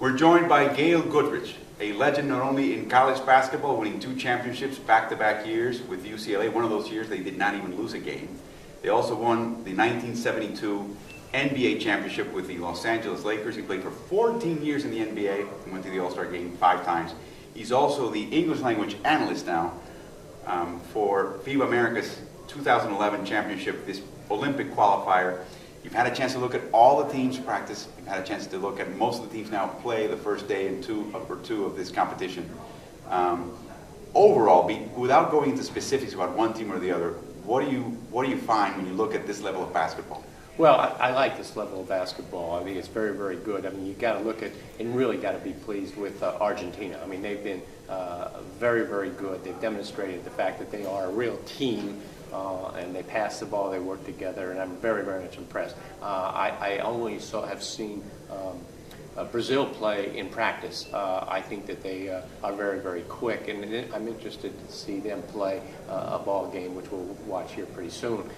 We're joined by Gail Goodrich, a legend not only in college basketball, winning 2 championships back-to-back years with UCLA. One of those years they did not even lose a game. They also won the 1972 NBA championship with the Los Angeles Lakers. He played for 14 years in the NBA and went to the All-Star game 5 times. He's also the English language analyst now for FIBA Américas 2011 championship, this Olympic qualifier. You've had a chance to look at all the teams practice. You've had a chance to look at most of the teams now play the first day and two of this competition. Overall, without going into specifics about one team or the other, what do you find when you look at this level of basketball? Well, I like this level of basketball. I think it's very, very good. I mean, you got to look at and really got to be pleased with Argentina. I mean, they've been very, very good. They've demonstrated the fact that they are a real team. And they pass the ball, they work together, and I'm very, very much impressed. I only have seen Brazil play in practice. I think that they are very, very quick, and I'm interested to see them play a ball game, which we'll watch here pretty soon,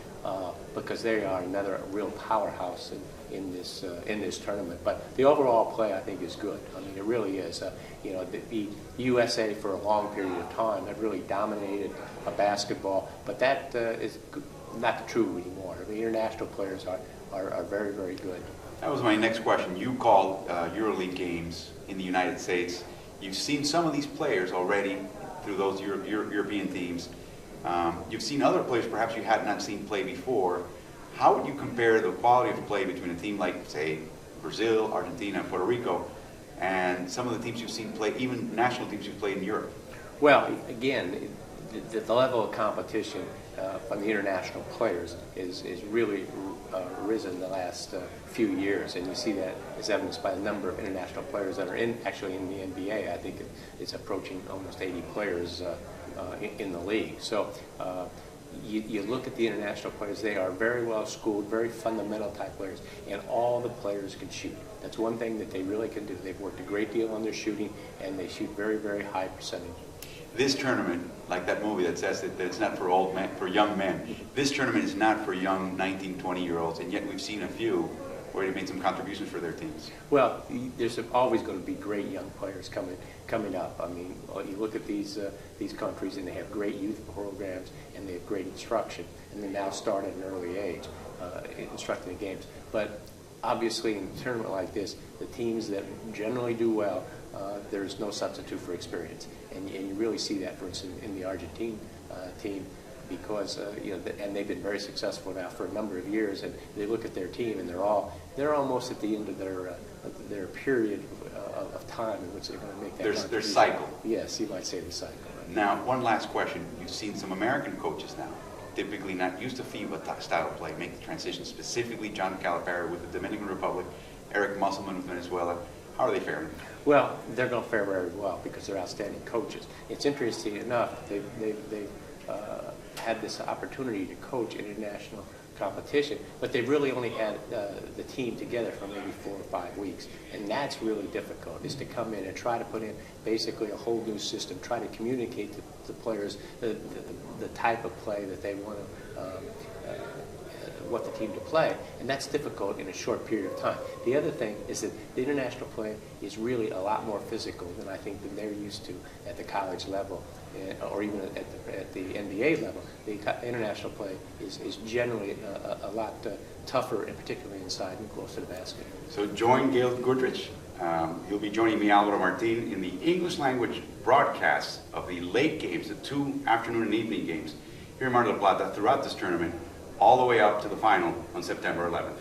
because they are another real powerhouse in this tournament. But the overall play, I think, is good. I mean, it really is. You know, the USA for a long period of time have really dominated basketball, but that is not true anymore. The international players are very, very good. That was my next question. You called EuroLeague games in the United States. You've seen some of these players already through those European teams. You've seen other players perhaps you had not seen play before. How would you compare the quality of play between a team like, say, Brazil, Argentina, and Puerto Rico, and some of the teams you've seen play, even national teams you've played in Europe? Well, again, the level of competition from the international players is really risen the last few years, and you see that as evidenced by the number of international players that are actually in the NBA. I think it's approaching almost 80 players in the league. So you look at the international players, they are very well schooled, very fundamental type players, and all the players can shoot. That's one thing that they really can do. They've worked a great deal on their shooting, and they shoot very, very high percentage. This tournament, like that movie that says that it's not for old men, for young men, this tournament is not for young 19, 20-year-olds, and yet we've seen a few where they made some contributions for their teams. Well, there's always going to be great young players coming up. I mean, you look at these countries, and they have great youth programs, and they have great instruction, and they now start at an early age instructing the games. But obviously, in a tournament like this, the teams that generally do well, there's no substitute for experience, and you really see that, for instance, in the Argentine team, because and they've been very successful now for a number of years. And they look at their team, and they're almost at the end of their period of time in which they're going to make that. Their cycle. Yes, you might say the cycle. Right? Now, one last question: you've seen some American coaches now, typically not used to FIBA style play, make the transition. Specifically, John Calipari with the Dominican Republic, Eric Musselman with Venezuela. How are they faring? Well, they're going to fare very well because they're outstanding coaches. It's interesting enough, they've had this opportunity to coach international competition, but they've really only had the team together for maybe 4 or 5 weeks, and that's really difficult, is to come in and try to put in basically a whole new system, try to communicate to the players the type of play that they want the team to play, and that's difficult in a short period of time. The other thing is that the international play is really a lot more physical than I think than they're used to at the college level, or even at the NBA level. The international play is generally a lot tougher, and particularly inside and close to the basket. So join Gail Goodrich. He'll be joining me, Alvaro Martin, in the English language broadcast of the late games, the 2 afternoon and evening games here in Mar del Plata throughout this tournament, all the way up to the final on September 11th.